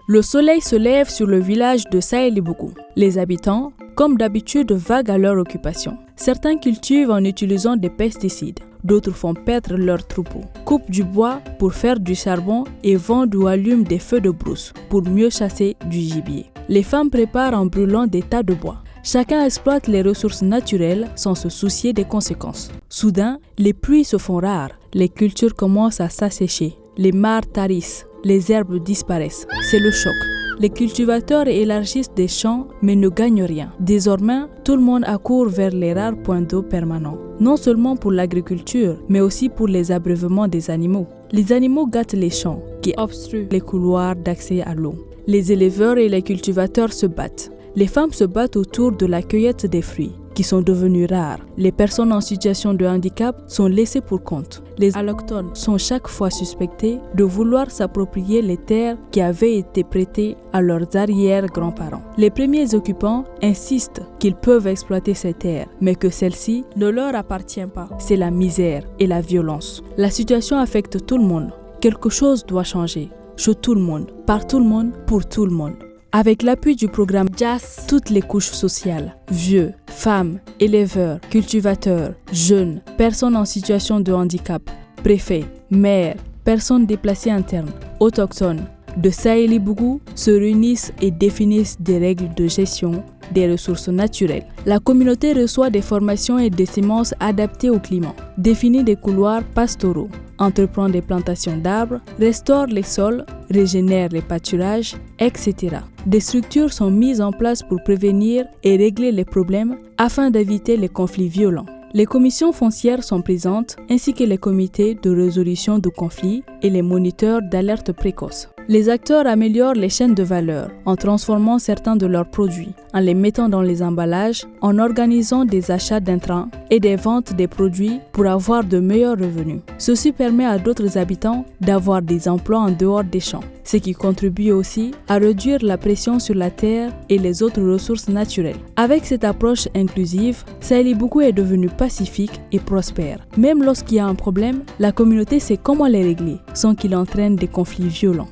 Le soleil se lève sur le village de Sahéli-Bougou. Les habitants, comme d'habitude, vaguent à leur occupation. Certains cultivent en utilisant des pesticides. D'autres font paître leurs troupeaux, coupent du bois pour faire du charbon et vendent ou allument des feux de brousse pour mieux chasser du gibier. Les femmes préparent en brûlant des tas de bois. Chacun exploite les ressources naturelles sans se soucier des conséquences. Soudain, les pluies se font rares, les cultures commencent à s'assécher, les mares tarissent, les herbes disparaissent. C'est le choc. Les cultivateurs élargissent des champs mais ne gagnent rien. Désormais, tout le monde accourt vers les rares points d'eau permanents. Non seulement pour l'agriculture, mais aussi pour les abreuvements des animaux. Les animaux gâtent les champs, qui obstruent les couloirs d'accès à l'eau. Les éleveurs et les cultivateurs se battent. Les femmes se battent autour de la cueillette des fruits, qui sont devenus rares. Les personnes en situation de handicap sont laissées pour compte. Les allochtones sont chaque fois suspectés de vouloir s'approprier les terres qui avaient été prêtées à leurs arrière-grands-parents. Les premiers occupants insistent qu'ils peuvent exploiter ces terres, mais que celles-ci ne leur appartiennent pas. C'est la misère et la violence. La situation affecte tout le monde. Quelque chose doit changer. Chez tout le monde, par tout le monde, pour tout le monde. Avec l'appui du programme JAS, toutes les couches sociales, vieux, femmes, éleveurs, cultivateurs, jeunes, personnes en situation de handicap, préfets, maires, personnes déplacées internes, autochtones, de Sahéli-Bougou se réunissent et définissent des règles de gestion des ressources naturelles. La communauté reçoit des formations et des semences adaptées au climat, définit des couloirs pastoraux, entreprend des plantations d'arbres, restaure les sols, régénère les pâturages, etc. Des structures sont mises en place pour prévenir et régler les problèmes afin d'éviter les conflits violents. Les commissions foncières sont présentes, ainsi que les comités de résolution de conflits et les moniteurs d'alerte précoce. Les acteurs améliorent les chaînes de valeur en transformant certains de leurs produits, en les mettant dans les emballages, en organisant des achats d'intrants et des ventes des produits pour avoir de meilleurs revenus. Ceci permet à d'autres habitants d'avoir des emplois en dehors des champs, ce qui contribue aussi à réduire la pression sur la terre et les autres ressources naturelles. Avec cette approche inclusive, Sahéli-Bougou est devenu pacifique et prospère. Même lorsqu'il y a un problème, la communauté sait comment les régler sans qu'il entraîne des conflits violents.